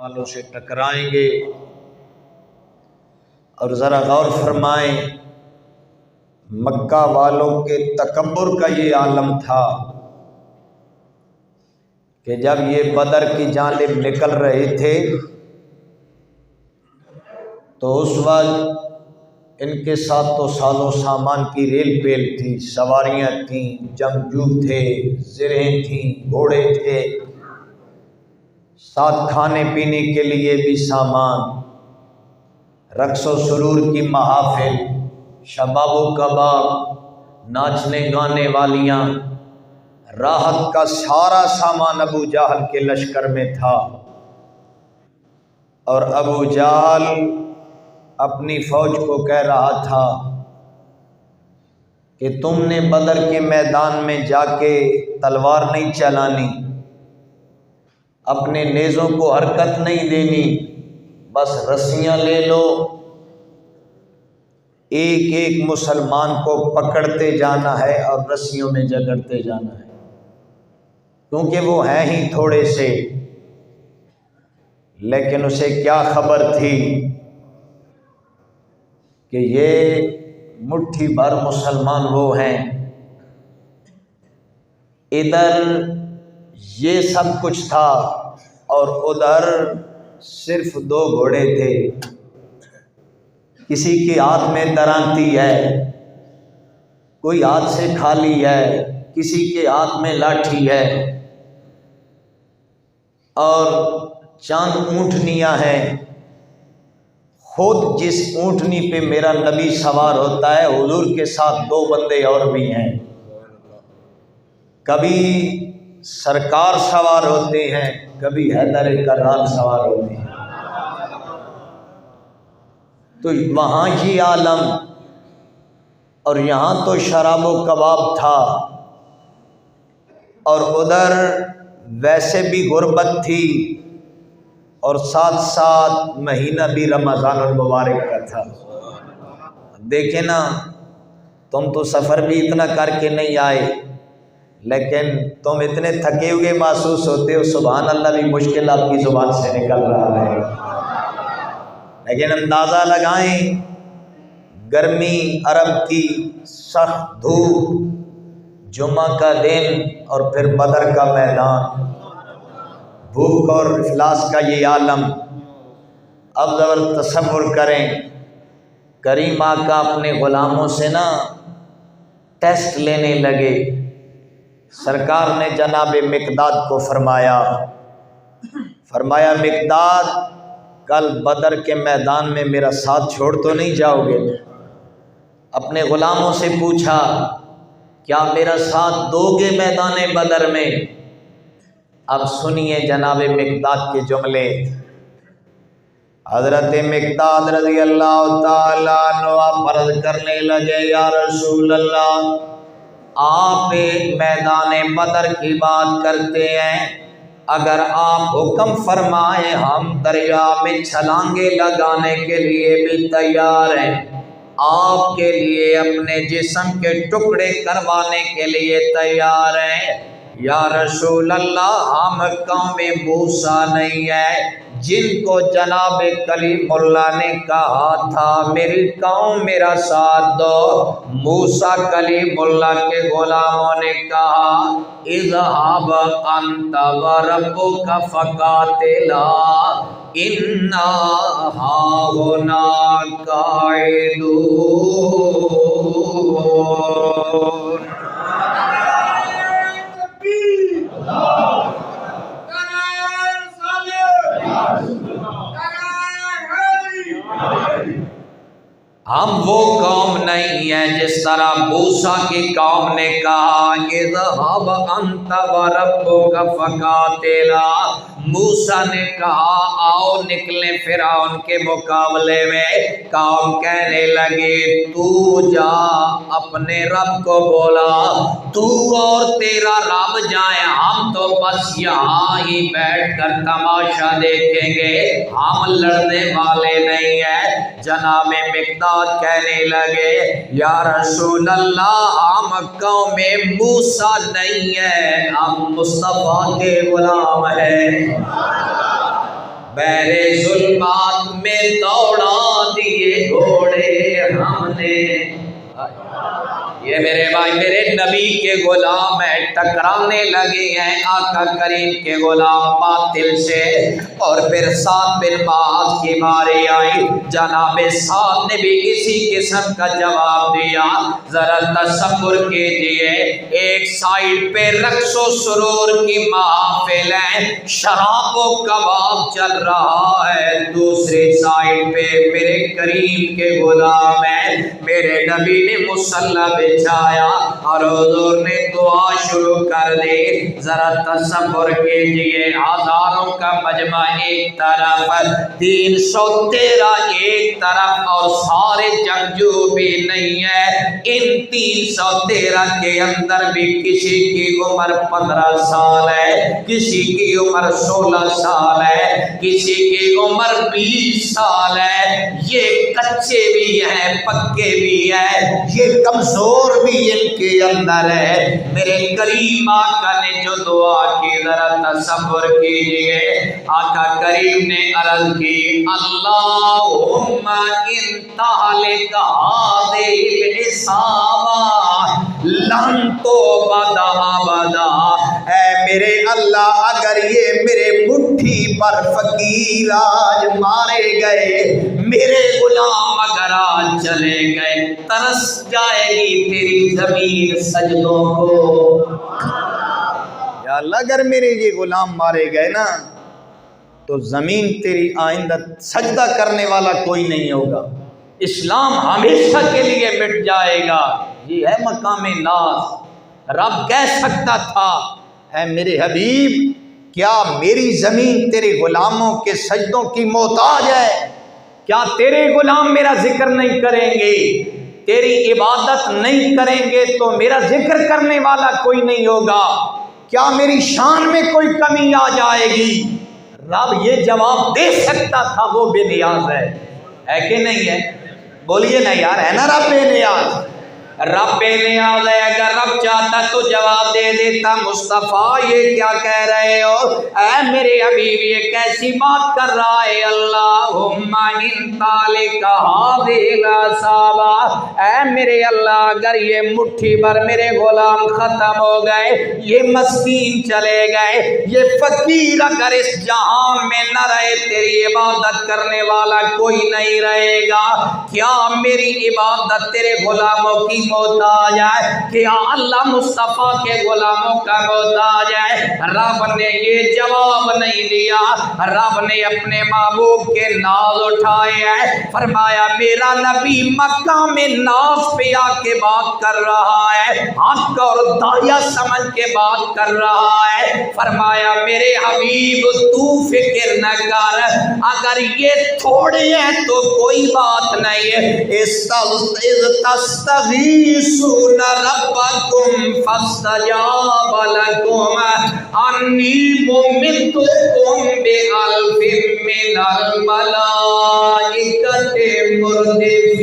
والوں سے ٹکرائیں گے۔ اور ذرا غور فرمائیں، مکہ والوں کے تکبر کا یہ عالم تھا کہ جب یہ بدر کی جانب نکل رہے تھے تو اس وقت ان کے ساتھ تو سالوں سامان کی ریل پیل تھی، سواریاں تھیں، جنگجو تھے، زرہیں تھیں، گھوڑے تھے، ساتھ کھانے پینے کے لیے بھی سامان، رقص و سرور کی محافل، شباب و کباب، ناچنے گانے والیاں، راحت کا سارا سامان ابو جہل کے لشکر میں تھا۔ اور ابو جہل اپنی فوج کو کہہ رہا تھا کہ تم نے بدر کے میدان میں جا کے تلوار نہیں چلانی، اپنے نیزوں کو حرکت نہیں دینی، بس رسیاں لے لو، ایک ایک مسلمان کو پکڑتے جانا ہے اور رسیوں میں جگڑتے جانا ہے، کیونکہ وہ ہیں ہی تھوڑے سے۔ لیکن اسے کیا خبر تھی کہ یہ مٹھی بھر مسلمان وہ ہیں، ادھر یہ سب کچھ تھا اور ادھر صرف 2 گھوڑے تھے، کسی کے ہاتھ میں درانتی ہے، کوئی ہاتھ سے خالی ہے، کسی کے ہاتھ میں لاٹھی ہے، اور چاند اونٹنیاں ہیں۔ خود جس اونٹنی پہ میرا نبی سوار ہوتا ہے، حضور کے ساتھ 2 بندے اور بھی ہیں، کبھی سرکار سوار ہوتے ہیں، کبھی حیدر کرار سوار ہوتے ہیں۔ تو وہاں یہ عالم، اور یہاں تو شراب و کباب تھا، اور ادھر ویسے بھی غربت تھی، اور ساتھ ساتھ مہینہ بھی رمضان المبارک کا تھا۔ دیکھیں نا، تم تو سفر بھی اتنا کر کے نہیں آئے، لیکن تم اتنے تھکے ہوئے محسوس ہوتے ہو، سبحان اللہ بھی مشکل آپ کی زبان سے نکل رہا ہے۔ لیکن اندازہ لگائیں، گرمی عرب کی، سخت دھوپ، جمعہ کا دن، اور پھر بدر کا میدان، بھوک اور افلاس کا یہ عالم۔ اب ذرا تصور کریں، کریم آقا اپنے غلاموں سے نا ٹیسٹ لینے لگے۔ سرکار نے جناب مقداد کو فرمایا مقداد، کل بدر کے میدان میں میرا ساتھ چھوڑ تو نہیں جاؤ گے؟ اپنے غلاموں سے پوچھا، کیا میرا ساتھ دو گے میدان بدر میں؟ اب سنیے جناب مقداد کے جملے۔ حضرت مقداد رضی اللہ تعالیٰ عنہ عرض کرنے لگے، یا رسول اللہ، آپ ایک میدان بدر کی بات کرتے ہیں، اگر آپ حکم فرمائیں ہم دریا میں چھلانگیں لگانے کے لیے بھی تیار ہیں، آپ کے لیے اپنے جسم کے ٹکڑے کروانے کے لیے تیار ہیں۔ یا رسول اللہ، ہم قوم موسیٰ نہیں ہے جن کو جناب کلیم اللہ نے کہا تھا میری قوم میرا ساتھ دو۔ موسیٰ کلیم اللہ کے غلاموں نے کہا، اذهب انت وربک فقاتلا انا ہاہنا قاعدون۔ ہم وہ قوم نہیں ہیں جس طرح موسیٰ کی قوم نے کہا، اذهب انت وربک فقاتلا۔ موسیٰ نے کہا آؤ نکلیں فرعون کے مقابلے میں۔ قوم کہنے لگی، تو جا اپنے رب کو بولا، تو اور تیرا رب جائیں، ہم تو بس یہاں ہی بیٹھ کر تماشا دیکھیں گے، ہم لڑنے والے نہیں ہیں۔ جناب مقداد کہنے لگے، یا رسول اللہ، ہم قوم موسیٰ نہیں ہیں، ہم مصطفیٰ کے غلام ہیں۔ بحر ظلمات میں دوڑا دیے گھوڑے ہم نے. یہ میرے بھائی میرے نبی کے غلام ہیں، ٹکرانے لگے ہیں آقا کریم کے غلام باطل سے. اور پھر سعد بن معاذ کی باری آئی، جناب سعد نے بھی اسی قسم کا جواب دیا. ذرا تصور کیجئے، ایک سائیڈ پہ رقص و سرور کی محافل ہے، شراب و کباب چل رہا ہے، دوسری سائیڈ پہ میرے کریم کے غلام ہیں. میرے نبی نے مصلی بچھایا اور حضور نے دعا شروع کر دی. ذرا تصور کیجئے، ہزاروں کا مجمع ایک طرف، 313 ایک طرف، اور سارے جنگجو بھی نہیں ہے. ان 313 کے اندر بھی کسی کی عمر 15 سال ہے، کسی کی عمر 16 سال ہے، کسی کی عمر 20 سال ہے. یہ کچے بھی ہیں، پکے بھی ہیں، یہ کمزور بھی ان کے اندر ہے. میرے کریم آقا نے جو دعا کی ذرا تصور کیجئے. آقا کریم نے عرض کی، اللہم ان تہلک ہذہ العصابہ لن تعبد ابدا. اے میرے اللہ، اگر یہ میرے مٹھی پر فقیر آج مارے گئے، میرے غلام اگر آج چلے گئے، ترس جائے گی تیری زمین سجدوں کو. یا اللہ اگر میرے یہ غلام مارے گئے نا تو زمین تیری آئندہ سجدہ کرنے والا کوئی نہیں ہوگا، اسلام ہمیشہ کے لیے مٹ جائے گا. یہ ہے مقام ناز. رب کہہ سکتا تھا، اے میرے حبیب کیا میری زمین تیرے غلاموں کے سجدوں کی محتاج ہے؟ کیا تیرے غلام میرا ذکر نہیں کریں گے، تیری عبادت نہیں کریں گے تو میرا ذکر کرنے والا کوئی نہیں ہوگا؟ کیا میری شان میں کوئی کمی آ جائے گی؟ رب یہ جواب دے سکتا تھا. وہ بے نیاز ہے کہ نہیں ہے؟ بولیے نا یار، ہے نا رب بے نیاز؟ رب بے نیاز ہے. اگر رب چاہتا تو جواب دے دیتا. مصطفیٰ یہ کیا کہہ رہے ہو؟ اے میرے حبیب یہ کیسی بات کر رہا ہے؟ اللہم ان تہلک ہذہ العصابہ، اے میرے اللہ اگر یہ مٹھی بھر میرے غلام ختم ہو گئے، یہ مسکین چلے گئے، یہ فقیر اگر اس جہان میں نہ رہے، تیری عبادت کرنے والا کوئی نہیں رہے گا. کیا میری عبادت تیرے غلاموں کی محتاج ہے؟ کیا اللہ مصطفیٰ کے غلاموں کا محتاج ہے؟ رب نے یہ جواب نہیں دیا. رب نے اپنے محبوب کے ناز اٹھائے ہیں. فرمایا میرا نبی مکہ میں ناز پہ آ کے بات کر رہا ہے، حق اور دایا سمجھ کے بات کر رہا ہے. فرمایا میرے حبیب تو فکر نہ کر، اگر یہ تھوڑے ہیں تو کوئی بات نہیں ہے. تستغیثون ربکم فاستجاب لکم انی ممدکم بألف من الملائکۃ مردفین.